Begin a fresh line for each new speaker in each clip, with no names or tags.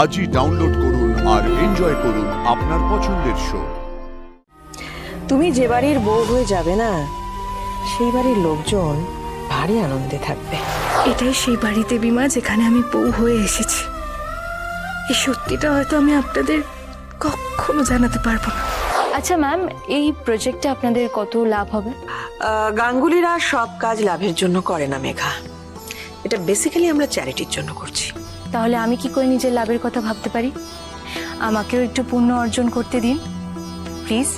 আজই ডাউনলোড করুন আর এনজয় করুন আপনার পছন্দের শো।
তুমি যে বাড়ির বউ হয়ে যাবে না, সেই বাড়ির লোকজন ভারী আনন্দে থাকবে।
এটাই সেই বাড়িতে বিমা যেখানে আমি বউ হয়ে এসেছি। এই সত্যিটা হয়তো আমি আপনাদের কখনো জানাতে পারবো না।
আচ্ছা ম্যাম, এই প্রজেক্টে আপনাদের কত লাভ হবে?
গাঙ্গুলিরা সব কাজ লাভের জন্য করে না মেঘা, এটা বেসিক্যালি আমরা চ্যারিটির জন্য করছি।
তাহলে আমি কি করে নিজের লাভের কথা ভাবতে পারি? আমাকেও একটু পুণ্য অর্জন করতে দিন প্লিজ।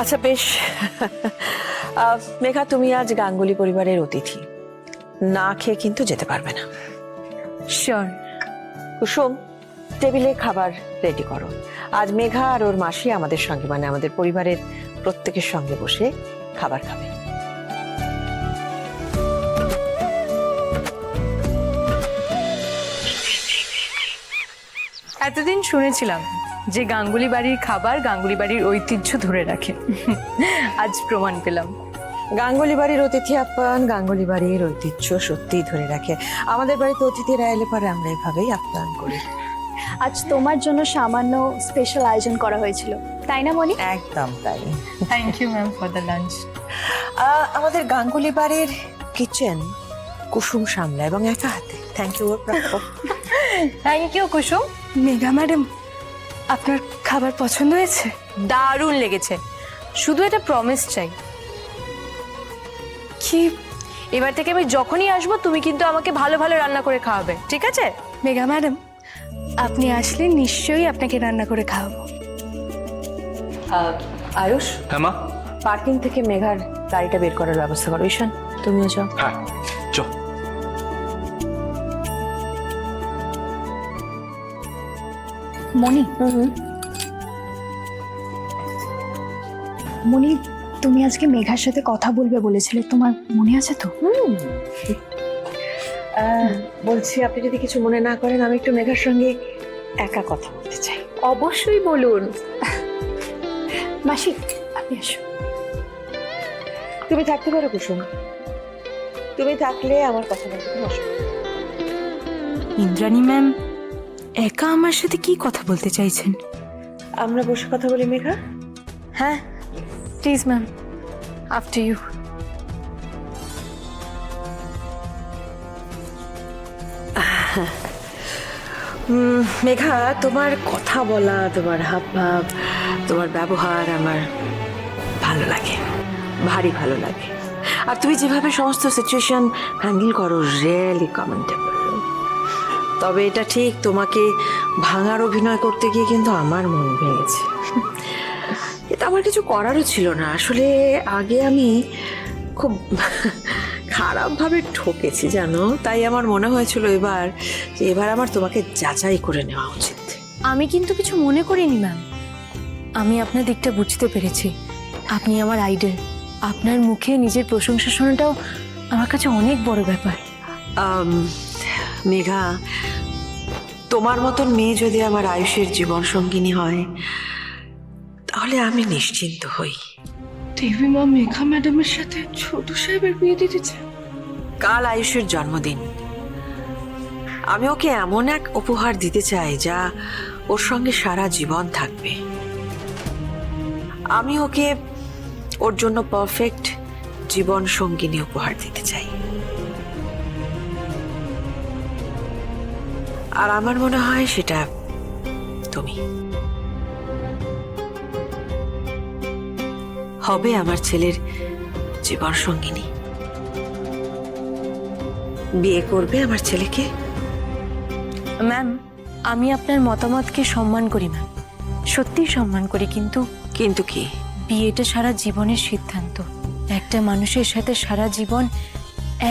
আচ্ছা বেশ, মেঘা তুমি আজ গাঙ্গুলি পরিবারের অতিথি, না খেয়ে কিন্তু যেতে পারবে না।
শিওর।
কুসুম, টেবিলে খাবার রেডি করো। আজ মেঘা আর ওর মাসি আমাদের সঙ্গে, মানে আমাদের পরিবারের প্রত্যেকের সঙ্গে বসে খাবার খাবে।
এতদিন শুনেছিলাম যে গাঙ্গুলি বাড়ির খাবার গাঙ্গুলি বাড়ির ঐতিহ্য ধরে রাখে। আজ প্রমাণ পেলাম।
গাঙ্গুলি বাড়ির অতিথি আপ্যায়ন গাঙ্গুলি বাড়ির ঐতিহ্য সত্যিই ধরে রাখে। আমাদের বাড়িতে অতিথিরা এলে পরে আমরা এভাবেই আপ্যায়ন করি।
আজ তোমার জন্য সামান্য স্পেশাল আয়োজন করা হয়েছিল, তাই না মনি?
একদম তাই।
Thank you ma'am for the lunch.
আমাদের গাঙ্গুলি বাড়ির কিচেন কুসুম সামলা এবং একা হাতে। Thank you.
Thank you Kusum.
Megha madam, আপনার খাবার পছন্দ হয়েছে?
দারুণ লেগেছে। শুধু একটা প্রমিস চাই,
কি?
এবার থেকে আমি যখনই আসবো তুমি কিন্তু আমাকে ভালো ভালো রান্না করে খাওয়াবে, ঠিক আছে?
মেঘা ম্যাডাম, আপনি আসলে নিশ্চয়ই আপনাকে রান্না করে খাওয়াবো।
আয়ুষ,
হ্যাঁ মা।
পার্কিং থেকে মেঘার গাড়িটা বের করার ব্যবস্থা করো। ঈশান, তুমিও যাও।
হ্যাঁ চ।
মনি, মনি, তুমি আজকে মেঘার সাথে কথা বলবে বলেছিলে, তোমার মনে আছে তো?
বলছি, আপনি যদি কিছু মনে না করেন, আমি একটু মেঘার সঙ্গে একা কথা বলতে চাই।
অবশ্যই বলুন। মাসি, আপনি আসো।
তুমি থাকতে পারো কুসুম, তুমি থাকলে আমার কথা বলতে কোনো অসুবিধা নেই।
ইন্দ্রাণী ম্যাম একা আমার সাথে কি কথা বলতে চাইছেন?
আমরা বসে কথা বলি মেঘা।
হ্যাঁ please ma'am, after you.
Megha, তোমার কথা বলা, তোমার হাবভাব, তোমার ব্যবহার আমার ভালো লাগে, ভারী ভালো লাগে। আর তুমি যেভাবে সমস্ত সিচুয়েশন হ্যান্ডেল করো, রিয়েলি কমেন্টেবল। তবে এটা ঠিক, তোমাকে ভাঙার অভিনয় করতে গিয়ে কিন্তু আমার মন ভেঙেছে। এটা আমার কিছু করারও ছিল না আসলে। আগে আমি খুব খারাপভাবে ঠকেছি জানো, তাই আমার মনে হয়েছিল এবার আমার তোমাকে যাচাই করে নেওয়া উচিত।
আমি কিন্তু কিছু মনে করিনি ম্যাম। আমি আপনার দিকটা বুঝতে পেরেছি। আপনি আমার আইডল। আপনার মুখে নিজের প্রশংসা শোনাটাও আমার কাছে অনেক বড় ব্যাপার।
মেঘা, তোমার মতন মেয়ে যদি আমার আয়ুষের জীবন সঙ্গিনী হয়, তাহলে আমি নিশ্চিন্ত হই।
দেবী মা মেঘা ম্যাডামের সাথে ছোট সাহেবের বিয়ে দিতে চায়।
কাল আয়ুষের জন্মদিন, আমি ওকে এমন এক উপহার দিতে চাই যা ওর সঙ্গে সারা জীবন থাকবে। আমি ওকে ওর জন্য পারফেক্ট জীবন সঙ্গিনী উপহার দিতে চাই। আর আমার মনে হয় সেটা তুমি হবে, আমার ছেলের জীবন সঙ্গিনী। বিয়ে করবে আমার ছেলেকে।
ম্যাম, আমি আপনার মতামতকে সম্মান করি ম্যাম, সত্যিই সম্মান করি, কিন্তু
কিন্তু কি?
বিয়েটা সারা জীবনের সিদ্ধান্ত। একটা মানুষের সাথে সারা জীবন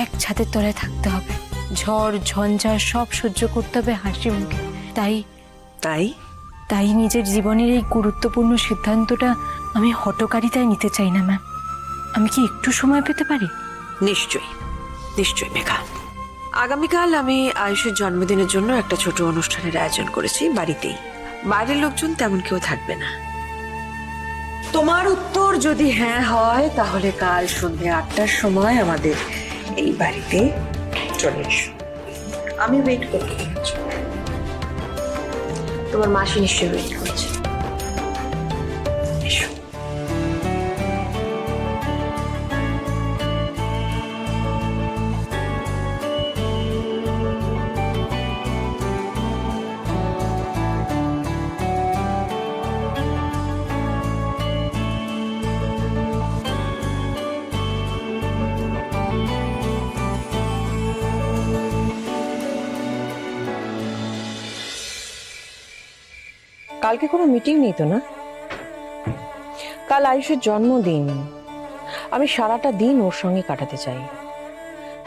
এক ছাদের তলায় থাকতে হবে, ঝড় ঝঞ্ঝা সব সহ্য করতে হবে হাসি মুখে। তাই
তাই
তাই নিজের জীবনের এই গুরুত্বপূর্ণ সিদ্ধান্তটা আমি হঠকারিতায় নিতে চাই না ম্যাম। আমি কি একটু সময় পেতে পারি?
নিশ্চয়ই, নিশ্চয়ই মেঘা। আগামীকাল আমি আয়ুষের জন্মদিনের জন্য একটা ছোট অনুষ্ঠানের আয়োজন করেছি বাড়িতেই। বাইরের লোকজন তেমন কেউ থাকবে না। তোমার উত্তর যদি হ্যাঁ হয় তাহলে কাল সন্ধ্যে 8টার সময় আমাদের এই বাড়িতে চলে এসো। আমি ওয়েট করবো তোমার জন্য। তোমার মাসি নিশ্চয়ই ওয়েট করছে। এসো।
কালকে কোনো মিটিং নেই তো না? কাল আয়ুষের জন্মদিন, আমি সারাটা দিন ওর সঙ্গে কাটাতে চাই।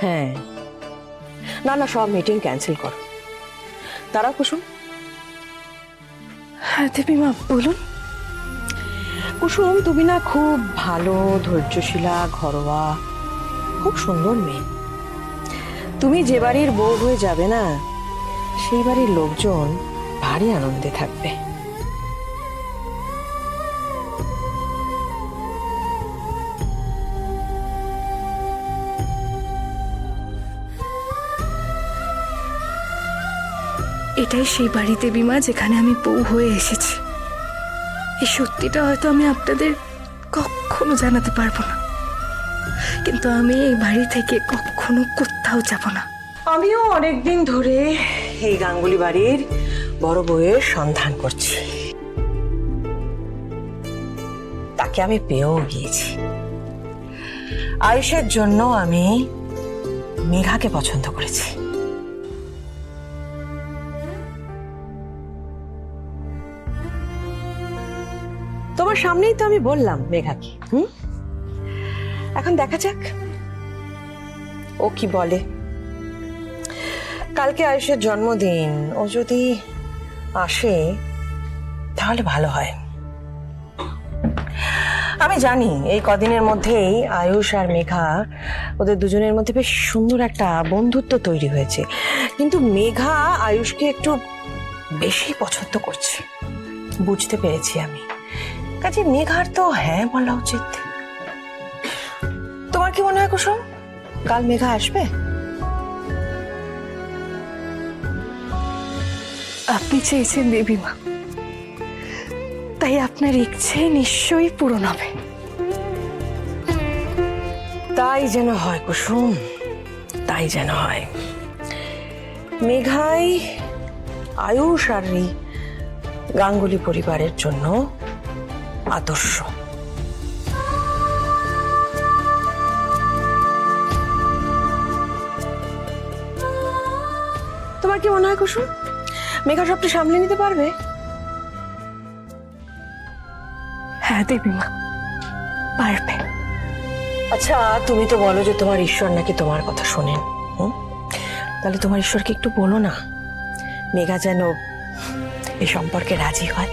হ্যাঁ, না না, সব মিটিং ক্যান্সেল কর। তারা কুসুম।
হ্যাঁ দেবীমা বলুন।
কুসুম, তুমি না খুব ভালো, ধৈর্যশীলা, ঘরোয়া, খুব সুন্দর মেয়ে। তুমি যে বাড়ির বউ হয়ে যাবে না, সেই বাড়ির লোকজন ভারী আনন্দে থাকবে।
এটাই সেই বাড়ি দেবীমা যেখানে আমি বউ হয়ে এসেছি। এই সত্যিটা হয়তো আমি আপনাদের কখনো জানাতে পারবো না, কিন্তু আমি এই বাড়ি থেকে কখনো কোথাও যাব না।
আমিও অনেকদিন ধরে এই গাঙ্গুলি বাড়ির বড় বউয়ের সন্ধান করছি। তাকে আমি পেয়েও গিয়েছি। আয়ুষের জন্য আমি মেঘাকে পছন্দ করেছি। তোমার সামনেই তো আমি বললাম মেঘাকে। এখন দেখা যাক ও কি বলে। কালকে আয়ুষের জন্মদিন, ও যদি আসে তাহলে ভালো হয়। আমি জানি এই কদিনের মধ্যেই আয়ুষ আর মেঘা, ওদের দুজনের মধ্যে বেশ সুন্দর একটা বন্ধুত্ব তৈরি হয়েছে, কিন্তু মেঘা আয়ুষকে একটু বেশি পছন্দ করছে, বুঝতে পেরেছি আমি। কাজে মেঘার তো হ্যাঁ বলা উচিত। তোমার কি মনে হয় কুসুম, কাল মেঘা আসবে?
আপনি চেয়েছেন দেবীমা, তাই আপনার ইচ্ছে নিশ্চয়ই পূরণ হবে।
তাই যেন হয় কুসুম, তাই যেন হয়। মেঘাই আয়ুষ আর এই গাঙ্গুলি পরিবারের জন্য আদর্শ। তোমার কি মনে হয় কুসুম, মেঘা সবটা সামলে নিতে পারবে?
হ্যাঁ দেবীমা, পারবে।
আচ্ছা, তুমি তো বলো যে তোমার ঈশ্বর নাকি তোমার কথা শোনেন। তাহলে তোমার ঈশ্বরকে একটু বলো না, মেঘা যেন এ সম্পর্কে রাজি হয়।